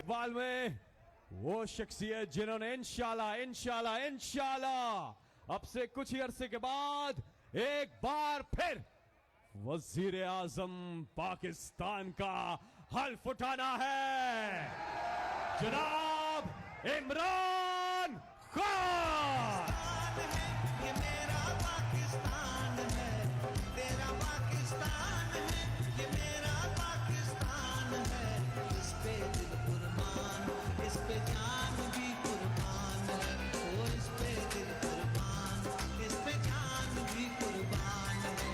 इकबाल में वो शख्सियत जिन्होंने इंशाल्लाह इंशाल्लाह इंशाल्लाह अब से कुछ ही अरसे के बाद एक बार फिर वजीर आजम पाकिस्तान का हल्फ उठाना है, जनाब इमरान खान। ये मेरा पाकिस्तान है, तेरा पाकिस्तान है, ये मेरा पाकिस्तान है। इस पे दिल कुर्बान, इस पे जान भी कुर्बान है। ओ इस पे दिल कुर्बान, इस पे जान भी कुर्बान है।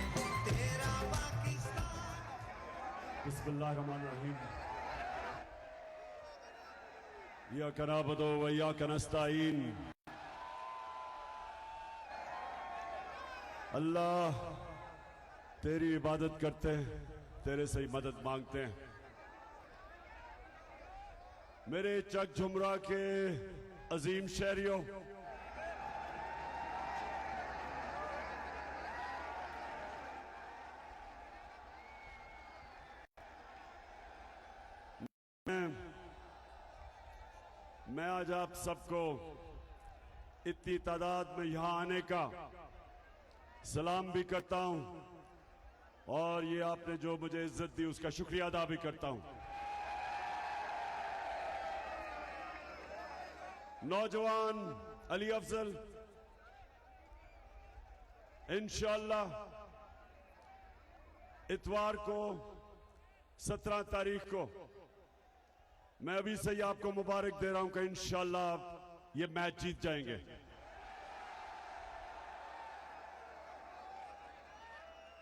तेरा पाकिस्तान। बिस्मिल्लाहिर्रहमानिर्रहीम। इय्याका नअबुदु व इय्याका नस्तईन। अल्लाह तेरी इबादत करते हैं, तेरे से ही मदद मांगते हैं। मेरे चक झुमरा के अजीम शहरियों, मैं आज आप सबको इतनी तादाद में यहां आने का सलाम भी करता हूं और ये आपने जो मुझे इज्जत दी उसका शुक्रिया अदा भी करता हूं। नौजवान अली अफजल, इंशाअल्लाह इतवार को 17 तारीख को मैं अभी से ही आपको मुबारक दे रहा हूं कि इंशाअल्लाह ये मैच जीत जाएंगे।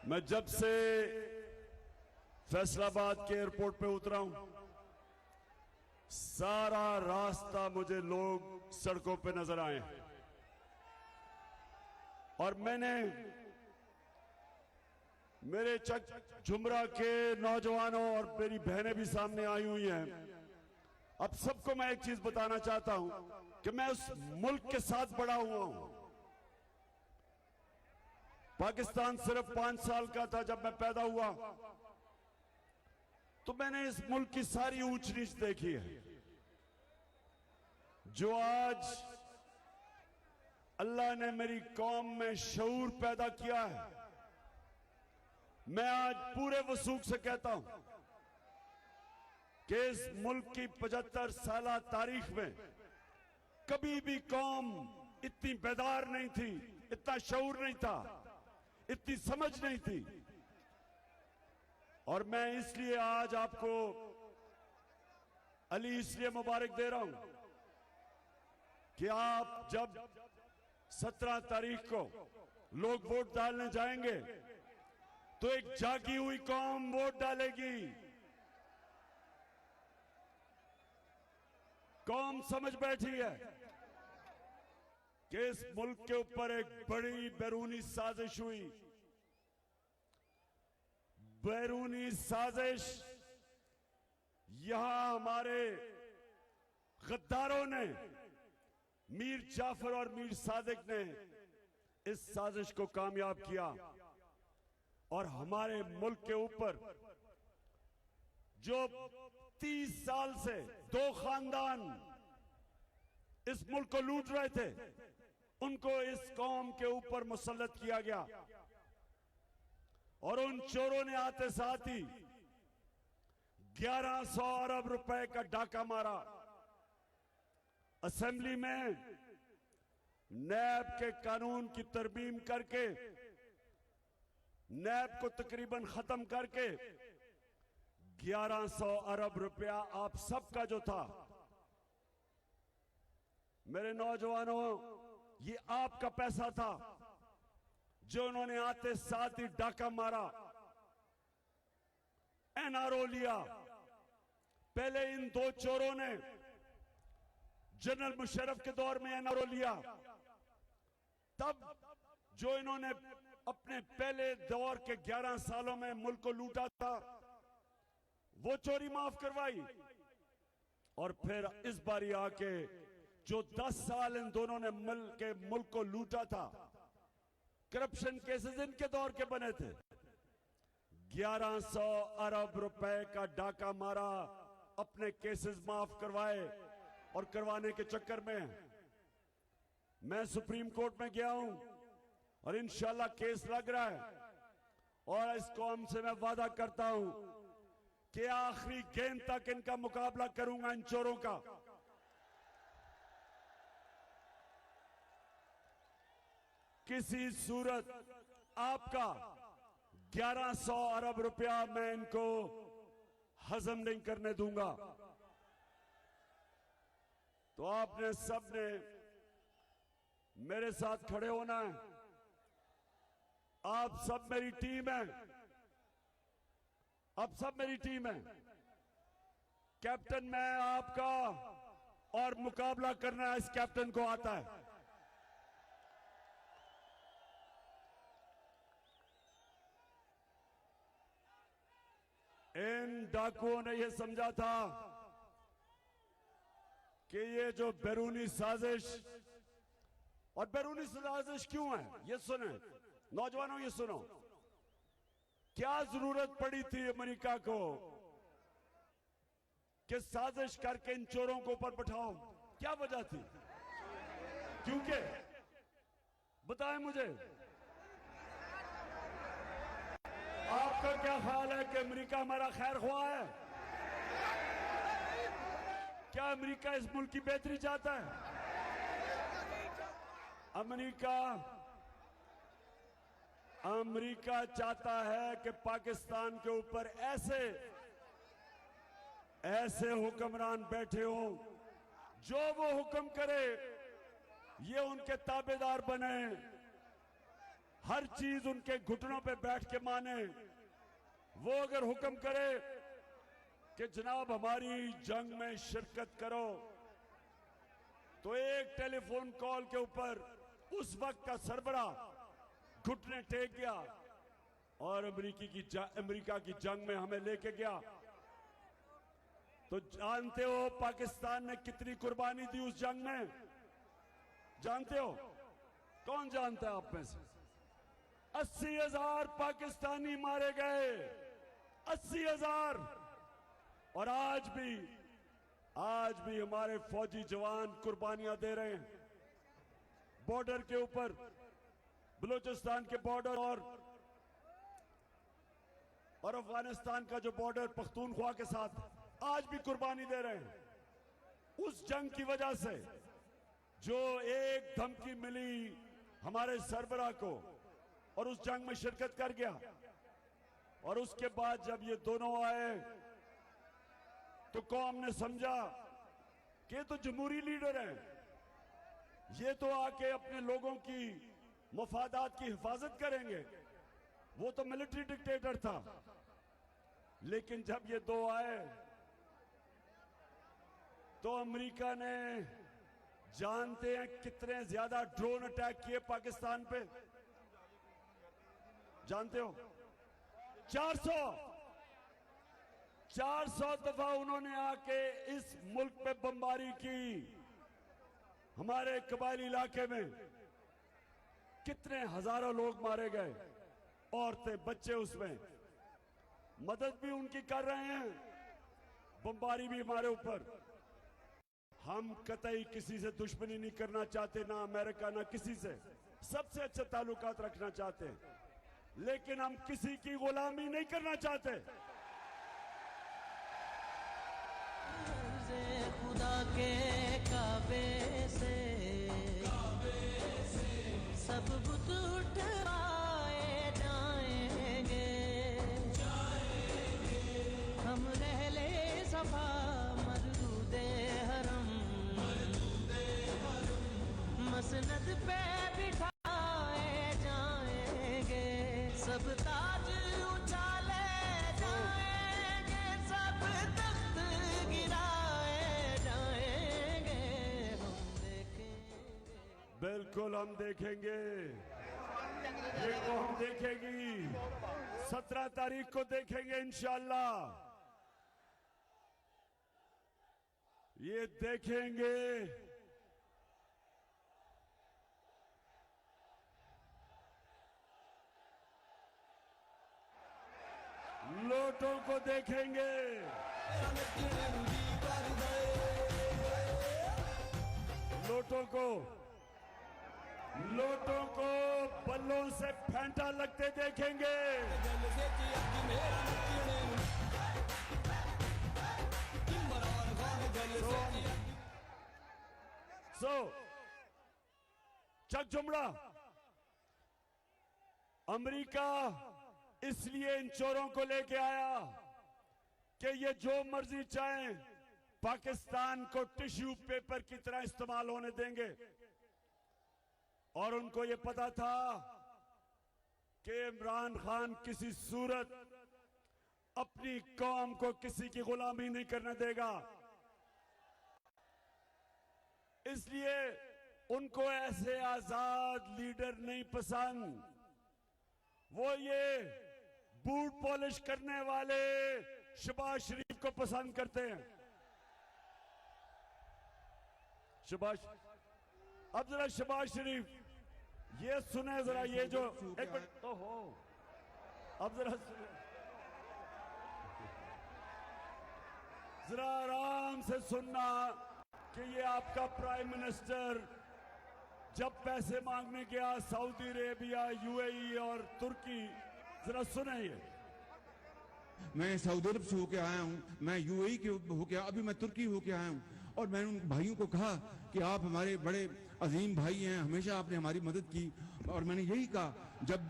मैं जब से फैसलाबाद के एयरपोर्ट पे उतरा हूं, सारा रास्ता मुझे लोग सड़कों पे नजर आए और मैंने मेरे चक झुमरा के नौजवानों और मेरी बहनें भी सामने आई हुई हैं। अब सबको मैं एक चीज बताना चाहता हूं कि मैं उस मुल्क के साथ बड़ा हुआ हूं। पाकिस्तान सिर्फ 5 साल का था जब मैं पैदा हुआ, तो मैंने इस मुल्क की सारी ऊंच नीच देखी है। जो आज अल्लाह ने मेरी कौम में शऊर पैदा किया है, मैं आज पूरे वसूख से कहता हूं कि इस मुल्क की 75 साला तारीख में कभी भी कौम इतनी बेदार नहीं थी, इतना शऊर नहीं था, इतनी समझ नहीं थी। और मैं इसलिए आज आपको अली इसलिए मुबारक दे रहा हूं कि आप जब 17 तारीख को लोग वोट डालने जाएंगे तो एक जागी हुई कौम वोट डालेगी। कौम समझ बैठी है कि इस मुल्क के ऊपर एक बड़ी बैरूनी साजिश हुई। बैरूनी साजिश यहां हमारे गद्दारों ने, मीर जाफर और मीर सादिक ने इस साजिश को कामयाब किया और हमारे मुल्क के ऊपर जो 30 साल से 2 खानदान इस मुल्क को लूट रहे थे, उनको इस कौम के ऊपर मुसल्लत किया गया और उन चोरों ने आते साथ ही 1100 अरब रुपए का डाका मारा। असेंबली में नैब के कानून की तरमीम करके, नैब को तकरीबन खत्म करके 1100 अरब रुपया आप सबका जो था, मेरे नौजवानों, ये आपका पैसा था जो उन्होंने आते साथ ही डाका मारा, एनआरओ लिया। पहले इन 2 चोरों ने जनरल मुशर्रफ के दौर में एनआरओ लिया, तब जो इन्होंने अपने पहले दौर के 11 सालों में मुल्क को लूटा था वो चोरी माफ करवाई और फिर इस बारी आके जो 10 साल इन दोनों ने मुल्क को लूटा था, करप्शन केसेस इनके दौर के बने थे। 1100 अरब रुपए का डाका मारा अपने केसेस माफ करवाए और करवाने के चक्कर में मैं सुप्रीम कोर्ट में गया हूं और इंशाल्लाह केस लग रहा है। और इस कौम से मैं वादा करता हूं कि आखिरी गेंद तक इनका मुकाबला करूंगा, इन चोरों का। किसी सूरत आपका 1100 अरब रुपया मैं इनको हजम नहीं करने दूंगा। तो आपने सबने मेरे साथ खड़े होना है। आप सब मेरी टीम है, आप सब मेरी टीम है। कैप्टन मैं आपका, और मुकाबला करना इस कैप्टन को आता है। इन डाकुओं ने यह समझा था कि ये जो बैरूनी साजिश, और बैरूनी साजिश क्यों है ये सुने नौजवानों, ये सुनो। क्या जरूरत पड़ी थी अमेरिका को कि साजिश करके इन चोरों को ऊपर बैठाओ? क्या वजह थी? क्योंकि बताएं मुझे, आपका क्या ख्याल है कि अमेरिका हमारा खैर ख्वाह है? क्या अमेरिका इस मुल्क की बेहतरी चाहता है? अमेरिका चाहता है कि पाकिस्तान के ऊपर ऐसे हुक्मरान बैठे हों जो वो हुक्म करे ये उनके ताबेदार बने, हर चीज उनके घुटनों पे बैठ के माने। वो अगर हुक्म करे कि जनाब हमारी जंग में शिरकत करो, तो एक टेलीफोन कॉल के ऊपर उस वक्त का सरबरा घुटने टेक गया और अमेरिका की जंग में हमें लेके गया। तो जानते हो पाकिस्तान ने कितनी कुर्बानी दी उस जंग में? जानते हो? कौन जानता है आप में से? 80,000 पाकिस्तानी मारे गए, 80,000। और आज भी हमारे फौजी जवान कुर्बानियां दे रहे हैं बॉर्डर के ऊपर, बलूचिस्तान के बॉर्डर और अफगानिस्तान का जो बॉर्डर पख्तूनख्वा के साथ, आज भी कुर्बानी दे रहे हैं। उस जंग की वजह से जो एक धमकी मिली हमारे सरबराह को और उस जंग में शिरकत कर गया, और उसके बाद जब ये दोनों आए तो कौम ने समझा कि ये तो जमहूरी लीडर हैं, ये तो आके अपने लोगों की मफादात की हिफाजत करेंगे। वो तो मिलिट्री डिक्टेटर था। लेकिन जब ये दो आए तो अमेरिका ने, जानते हैं कितने ज्यादा ड्रोन अटैक किए पाकिस्तान पे? जानते हो? 400 दफा उन्होंने आके इस मुल्क पे बमबारी की। हमारे कबायली इलाके में कितने हजारों लोग मारे गए, औरतें बच्चे उसमें। मदद भी उनकी कर रहे हैं, बमबारी भी हमारे ऊपर। हम कतई किसी से दुश्मनी नहीं करना चाहते, ना अमेरिका ना किसी से, सबसे अच्छे ताल्लुकात रखना चाहते हैं, लेकिन हम किसी की गुलामी नहीं करना चाहते। खुदा के काबे से सब बुत उठवाए जाएंगे, हम रहले सफा मरदूदे हरम मसनद पे बिठाए जाएंगे, सब ताज उछाले जाएंगे, सब तख्त गिराए जाएंगे, हम देखेंगे। बिल्कुल हम देखेंगे, ये को हम देखेंगी। 17 तारीख को देखेंगे इंशाअल्लाह, ये देखेंगे। लोटों को देखेंगे। लोटों को बल्लों से फेंटा लगते देखेंगे। चक जुमड़ा, अमेरिका इसलिए इन चोरों को लेके आया कि ये जो मर्जी चाहें पाकिस्तान को टिश्यू पेपर की तरह इस्तेमाल होने देंगे। और उनको ये पता था कि इमरान खान किसी सूरत अपनी कौम को किसी की गुलामी नहीं करने देगा। इसलिए उनको ऐसे आजाद लीडर नहीं पसंद, वो ये बूट पॉलिश करने वाले शहबाज शरीफ को पसंद करते हैं। शहबाज, अब जरा शहबाज शरीफ ये सुने जरा, ये जो एक मिनट, ओहो, अब जरा सुने, जरा आराम से सुनना कि ये आपका प्राइम मिनिस्टर जब पैसे मांगने गया सऊदी अरेबिया, यूएई और तुर्की, जरा सुने ये। मैं सऊदी अरब से होके आया हूँ, मैं यूएई के होके, अभी मैं तुर्की होके आया हूँ। और मैंने उन भाइयों को कहा कि आप हमारे बड़े अजीम भाई हैं, हमेशा आपने हमारी मदद की। और मैंने यही कहा, जब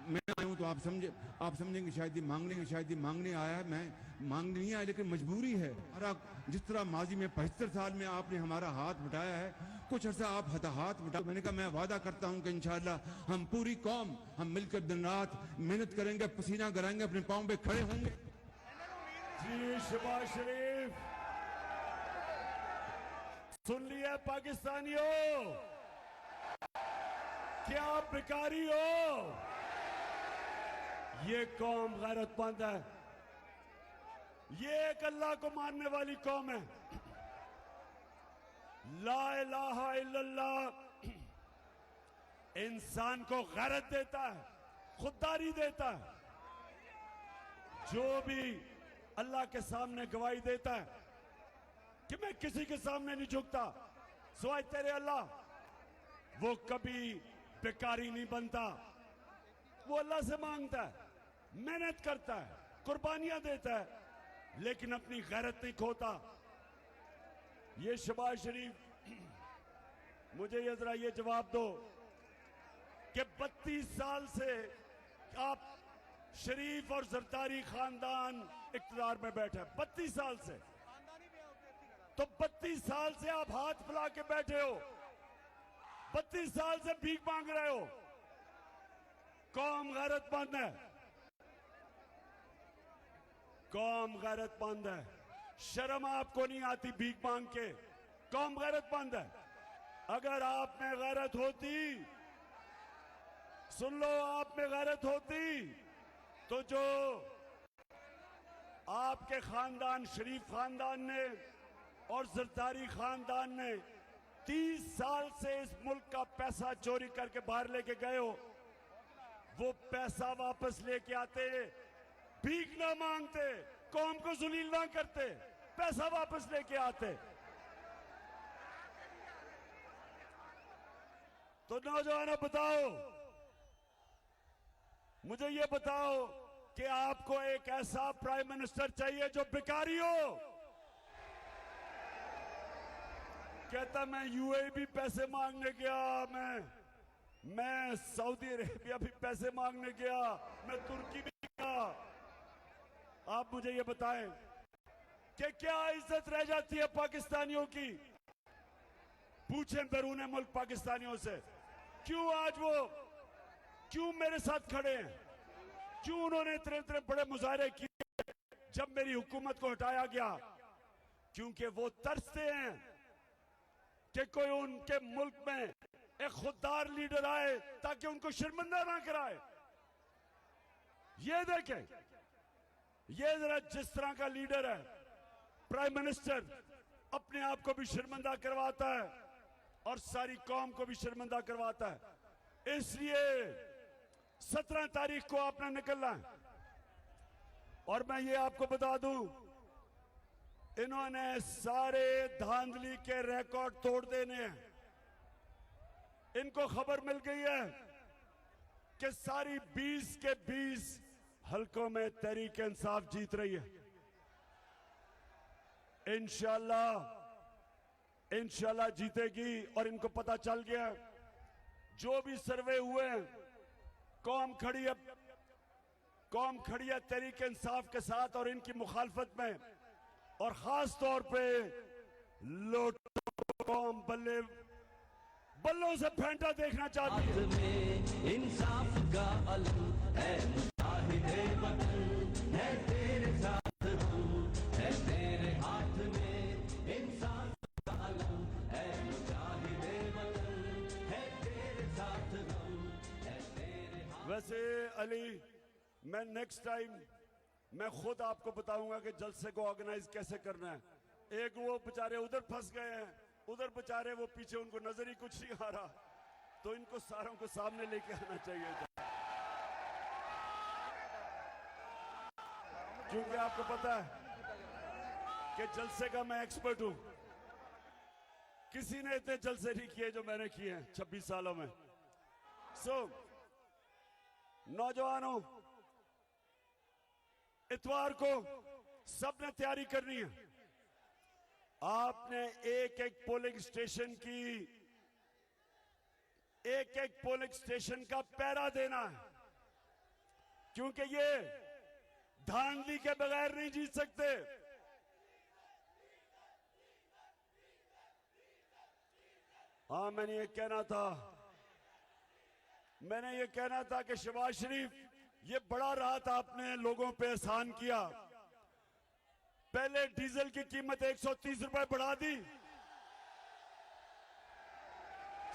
मैं आया हूँ तो आप समझेंगे शायद ये मांगने आया है। मैं मांगने नहीं आया, लेकिन मजबूरी है। जिस तरह माजी में 75 साल में आपने हमारा हाथ बटाया है, कुछ अर्सा आप हाथ बटा। मैंने कहा मैं वादा करता हूँ कि इंशाअल्लाह हम पूरी कौम हम मिलकर दिन रात मेहनत करेंगे, पसीना गराएंगे, अपने पाँव पे खड़े होंगे। जी शहबाज शरीफ, सुन लिया पाकिस्तानियों, क्या आप भिखारी हो? ये कौम गैरतमंद है, ये एक अल्लाह को मानने वाली कौम है। ला इलाहा इल्लल्लाह इंसान को गैरत देता है, खुददारी देता है। जो भी अल्लाह के सामने गवाही देता है कि मैं किसी के सामने नहीं झुकता सिवाय तेरे अल्लाह, वो कभी भिखारी नहीं बनता। वो अल्लाह से मांगता है, मेहनत करता है, कुर्बानियां देता है, लेकिन अपनी गैरत नहीं खोता। ये शहबाज शरीफ, मुझे ये जरा ये जवाब दो कि 32 साल से आप शरीफ और जरदारी खानदान इख्तियार में बैठे, 32 साल से, तो 32 साल से आप हाथ फैला के बैठे हो, 32 साल से भीख मांग रहे हो। कौम गैरतमंद है, कौम गैरतमंद है। शर्म आपको नहीं आती भीख मांग के? कौम गैरतमंद है। अगर आप में गैरत होती, सुन लो, आप में गैरत होती तो जो आपके खानदान शरीफ खानदान ने और जरदारी खानदान ने 30 साल से इस मुल्क का पैसा चोरी करके बाहर लेके गए हो, वो पैसा वापस लेके आते, भीख ना मांगते, कौम को जुलील ना करते, पैसा वापस लेके आते। तो नौजवानों बताओ, मुझे ये बताओ कि आपको एक ऐसा प्राइम मिनिस्टर चाहिए जो भिखारी हो? कहता मैं यूएई भी पैसे मांगने गया, मैं सऊदी अरेबिया भी पैसे मांगने गया, मैं तुर्की भी गया। आप मुझे ये बताएं कि क्या इज्जत रह जाती है पाकिस्तानियों की? पूछें बैरून मुल्क पाकिस्तानियों से, क्यों आज वो क्यों मेरे साथ खड़े हैं? क्यों उन्होंने इतने इतने बड़े मुजाहरे किए जब मेरी हुकूमत को हटाया गया? क्योंकि वो तरसते हैं कि कोई उनके मुल्क में एक खुददार लीडर आए ताकि उनको शर्मिंदा ना कराए। ये देखें, ये जरा जिस तरह का लीडर है, प्राइम मिनिस्टर अपने आप को भी शर्मिंदा करवाता है और सारी कौम को भी शर्मिंदा करवाता है। इसलिए 17 तारीख को आपने निकलना है। और मैं ये आपको बता दूं इन्होंने सारे धांधली के रिकॉर्ड तोड़ देने हैं। इनको खबर मिल गई है कि सारी 20 के 20 हलकों में तहरीक इंसाफ जीत रही है। इंशाल्लाह जीतेगी। और इनको पता चल गया, जो भी सर्वे हुए हैं, कौम खड़ी है तहरीक इंसाफ के साथ और इनकी मुखालफत में। और खास तौर पे लोटो कौम बल्लों से फेंटा देखना चाहती है। हाथ में इंसाफ का अलम है, मुजाहिदे वतन है तेरे साथ हम, है तेरे हाथ में इंसाफ का अलम है, मुजाहिदे वतन है तेरे साथ हम, है तेरे हाथ। वैसे अली, मैं नेक्स्ट टाइम मैं खुद आपको बताऊंगा कि जलसे को ऑर्गेनाइज कैसे करना है। एक वो बेचारे उधर फंस गए हैं, उधर बेचारे वो पीछे, उनको नजर ही कुछ नहीं आ रहा, तो इनको सारों को सामने लेके आना चाहिए। क्योंकि आपको पता है कि जलसे का मैं एक्सपर्ट हूं। किसी ने इतने जलसे नहीं किए जो मैंने किए हैं 26 सालों में। नौजवानों, इतवार को सबने तैयारी करनी है। आपने एक एक पोलिंग स्टेशन का पहरा देना है, क्योंकि ये धांधली के बगैर नहीं जीत सकते। हाँ, मैंने ये कहना था कि शहबाज शरीफ, ये बड़ा रात आपने लोगों पे एहसान किया। पहले डीजल की कीमत 130 रुपए बढ़ा दी।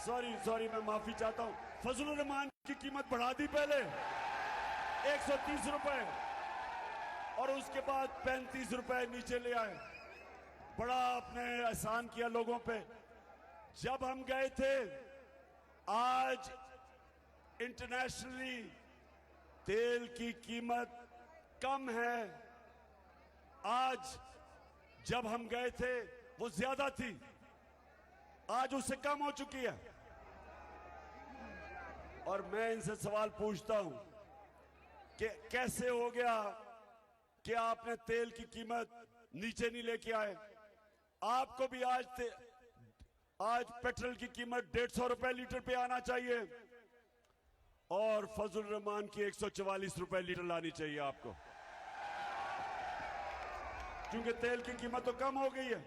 सॉरी, मैं माफी चाहता हूं। फजलुर रहमान की कीमत बढ़ा दी पहले 130 रुपए, और उसके बाद 35 रुपए नीचे ले आए। बड़ा आपने एहसान किया लोगों पे। जब हम गए थे, आज इंटरनेशनली तेल की कीमत कम है। आज जब हम गए थे वो ज्यादा थी, आज उससे कम हो चुकी है। और मैं इनसे सवाल पूछता हूं कि कैसे हो गया कि आपने तेल की कीमत नीचे नहीं लेके आए। आपको भी आज पेट्रोल की कीमत 150 रुपए लीटर पे आना चाहिए, और फजल रहमान की 144 रुपए लीटर लानी चाहिए आपको, क्योंकि तेल की कीमत तो कम हो गई है।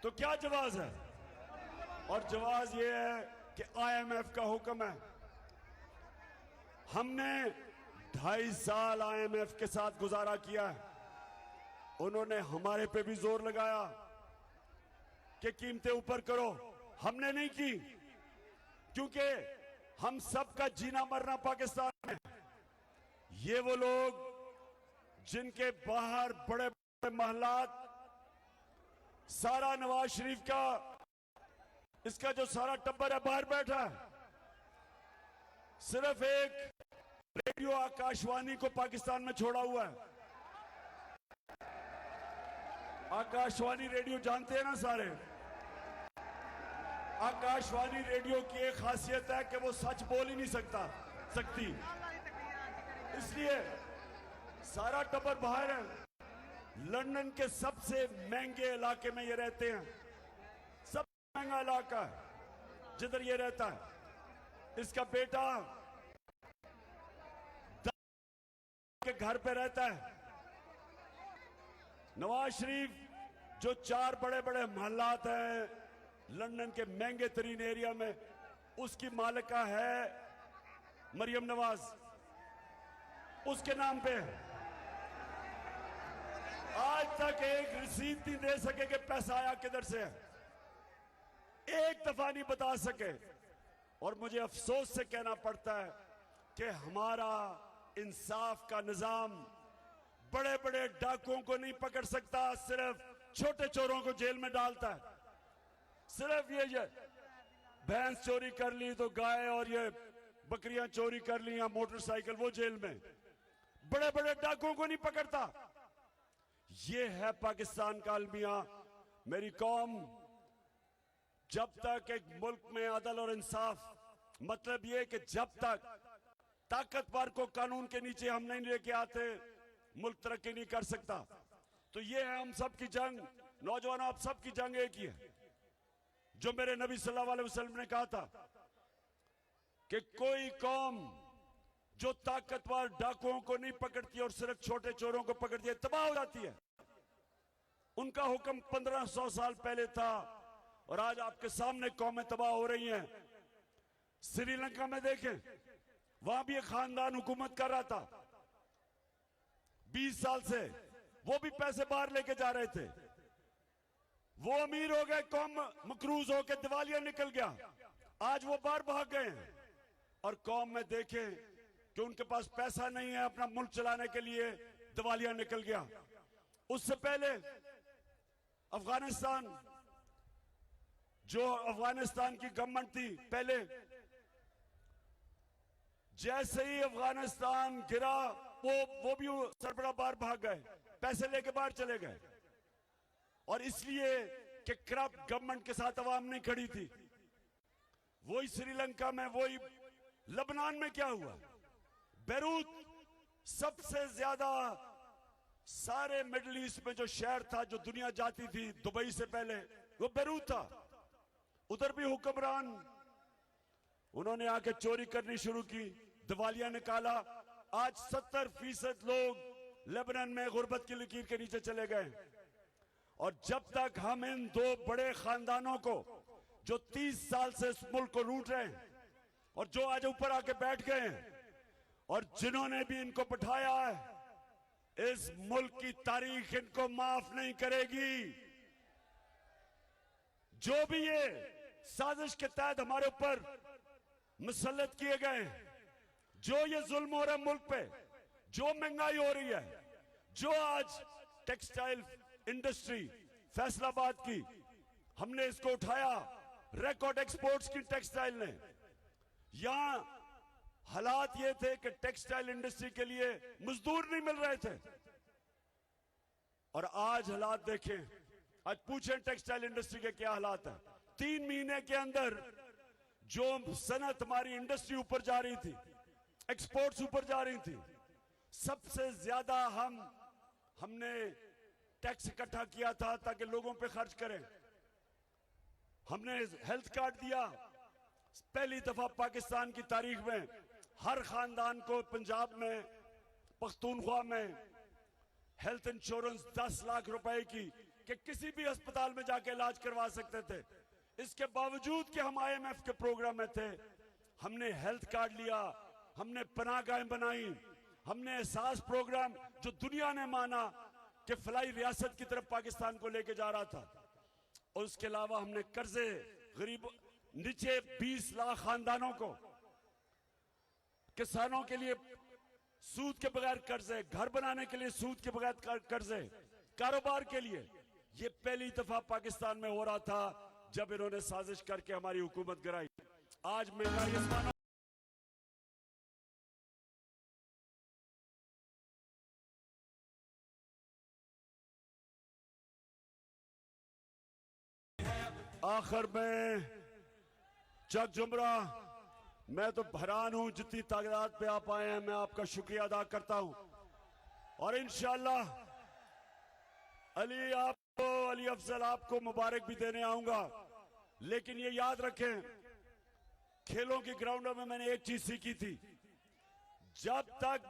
तो क्या जवाब है? और जवाब यह है कि IMF का हुक्म है। हमने 2.5 साल IMF के साथ गुजारा किया है। उन्होंने हमारे पे भी जोर लगाया कि कीमतें ऊपर करो। हमने नहीं की, क्योंकि हम सबका जीना मरना पाकिस्तान में। ये वो लोग जिनके बाहर बड़े बड़े महलात, सारा नवाज शरीफ का, इसका जो सारा टब्बर है बाहर बैठा है। सिर्फ एक रेडियो आकाशवाणी को पाकिस्तान में छोड़ा हुआ है। आकाशवाणी रेडियो जानते हैं ना सारे? आकाशवाणी रेडियो की एक खासियत है कि वो सच बोल ही नहीं सकती, इसलिए सारा टब्बर बाहर है। लंदन के सबसे महंगे इलाके में ये रहते हैं, सबसे महंगा इलाका है जिधर ये रहता है। इसका बेटा के घर पे रहता है। नवाज शरीफ जो 4 बड़े बड़े महल्लात हैं लंदन के महंगे तरीन एरिया में, उसकी मालिका है मरियम नवाज, उसके नाम पे। आज तक एक रसीद नहीं दे सके कि पैसा आया किधर से है, एक दफा नहीं बता सके। और मुझे अफसोस से कहना पड़ता है कि हमारा इंसाफ का निजाम बड़े बड़े डाकुओं को नहीं पकड़ सकता, सिर्फ छोटे चोरों को जेल में डालता है। सिर्फ ये भैंस चोरी कर ली तो गाय, और ये बकरियां चोरी कर ली या मोटरसाइकिल, वो जेल में। बड़े बड़े डाकुओं को नहीं पकड़ता। ये है पाकिस्तान का अलमिया। मेरी कौम, जब तक एक मुल्क में अदल और इंसाफ, मतलब ये कि जब तक ताकतवर को कानून के नीचे हम नहीं लेके आते, मुल्क तरक्की नहीं कर सकता। तो ये है हम सब की जंग। नौजवानों, आप सब की जंग एक ही है, जो मेरे नबी सल्लल्लाहु अलैहि वसल्लम ने कहा था कि कोई कौम जो ताकतवर डाकुओं को नहीं पकड़ती और सिर्फ छोटे चोरों को पकड़ती है, तबाह हो जाती है। उनका हुक्म 1500 साल पहले था और आज आपके सामने कौमें तबाह हो रही हैं। श्रीलंका में देखें, वहां भी एक खानदान हुकूमत कर रहा था 20 साल से, वो भी पैसे बाहर लेके जा रहे थे। वो अमीर हो गए, कौम मकरूज होकर दिवालिया निकल गया। आज वो बाहर भाग गए हैं और कौम में देखें कि उनके पास पैसा नहीं है अपना मुल्क चलाने के लिए, दिवालिया निकल गया। उससे पहले अफगानिस्तान, जो अफगानिस्तान की गवर्नमेंट थी पहले, जैसे ही अफगानिस्तान गिरा, वो भी सरबराह बाहर भाग गए, पैसे लेके बाहर चले गए। और इसलिए कि करप्ट गवर्नमेंट के साथ अवाम नहीं खड़ी थी। वही श्रीलंका में, वही लबनान में क्या हुआ? बेरूत, सबसे ज्यादा सारे मिडिल ईस्ट में जो शहर था, जो दुनिया जाती थी दुबई से पहले, वो बेरूत था। उधर भी हुक्मरान, उन्होंने आके चोरी करनी शुरू की, दिवालिया निकाला। आज 70% लोग लेबनान में गुर्बत की लकीर के नीचे चले गए। और जब तक हम इन दो बड़े खानदानों को, जो 30 साल से इस मुल्क को लूट रहे हैं और जो आज ऊपर आके बैठ गए हैं, और जिन्होंने भी इनको बिठाया है, इस मुल्क की तारीख इनको माफ नहीं करेगी। जो भी ये साजिश के तहत हमारे ऊपर मुसल्लत किए गए, जो ये जुल्म हो रहा है मुल्क पे, जो महंगाई हो रही है, जो आज टेक्सटाइल इंडस्ट्री फैसलाबाद की, हमने इसको उठाया, रिकॉर्ड एक्सपोर्ट्स की टेक्सटाइल ने। यहां हालात ये थे कि टेक्सटाइल इंडस्ट्री के लिए मजदूर नहीं मिल रहे थे, और आज हालात देखें। आज पूछें टेक्सटाइल इंडस्ट्री के क्या हालात है। 3 महीने के अंदर जो सनत हमारी इंडस्ट्री ऊपर जा रही थी, एक्सपोर्ट्स ऊपर जा रही थी, सबसे ज्यादा हमने टैक्स इकट्ठा किया था ताकि लोगों पे खर्च करें। हमने हेल्थ कार्ड दिया, पहली दफा पाकिस्तान की तारीख में हर खानदान को पंजाब में, पख्तूनख्वा में हेल्थ इंश्योरेंस 10 लाख रुपए की, कि किसी भी अस्पताल में जाके इलाज करवा सकते थे। इसके बावजूद कि हम IMF के प्रोग्राम में थे, हमने हेल्थ कार्ड लिया, हमने पनाहगाहें बनाई, हमने एहसास प्रोग्राम, जो दुनिया ने माना कि फलाई रियासत की तरफ पाकिस्तान को लेके जा रहा था। और उसके अलावा हमने कर्जे, गरीब नीचे 20 लाख खानदानों को, किसानों के लिए सूद के बगैर कर्जे, घर बनाने के लिए सूद के बगैर कर्जे, कारोबार के लिए। ये पहली दफा पाकिस्तान में हो रहा था जब इन्होंने साजिश करके हमारी हुकूमत गिराई। आज महंगाई आसमानों आखिर में चक जुमरा, मैं तो हैरान हूं जितनी तादाद पे आप आए हैं। मैं आपका शुक्रिया अदा करता हूं और इंशाअल्लाह अली अफजल आपको मुबारक भी देने आऊंगा। लेकिन ये याद रखें, खेलों के ग्राउंडों में मैंने एक चीज सीखी थी, जब तक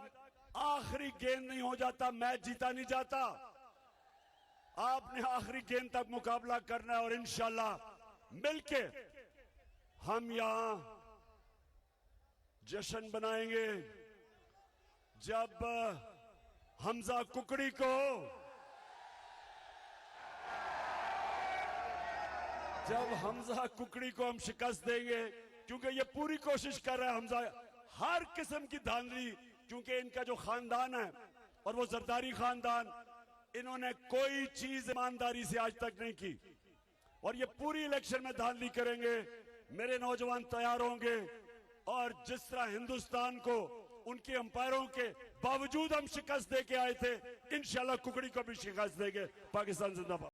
आखिरी गेंद नहीं हो जाता मैच जीता नहीं जाता। आपने आखिरी गेंद तक मुकाबला करना है और इंशाअल्लाह मिलके हम यहां जश्न बनाएंगे जब हमजा कुकड़ी को हम शिकस्त देंगे, क्योंकि ये पूरी कोशिश कर रहा है हमजा, हर किस्म की धांधली, क्योंकि इनका जो खानदान है और वो जरदारी खानदान, इन्होंने कोई चीज ईमानदारी से आज तक नहीं की और ये पूरी इलेक्शन में धांधली करेंगे। मेरे नौजवान तैयार होंगे और जिस तरह हिंदुस्तान को उनके अंपायरों के बावजूद हम शिकस्त दे के आए थे, इंशाल्लाह कुकड़ी को भी शिकस्त देंगे। पाकिस्तान जिंदाबाद।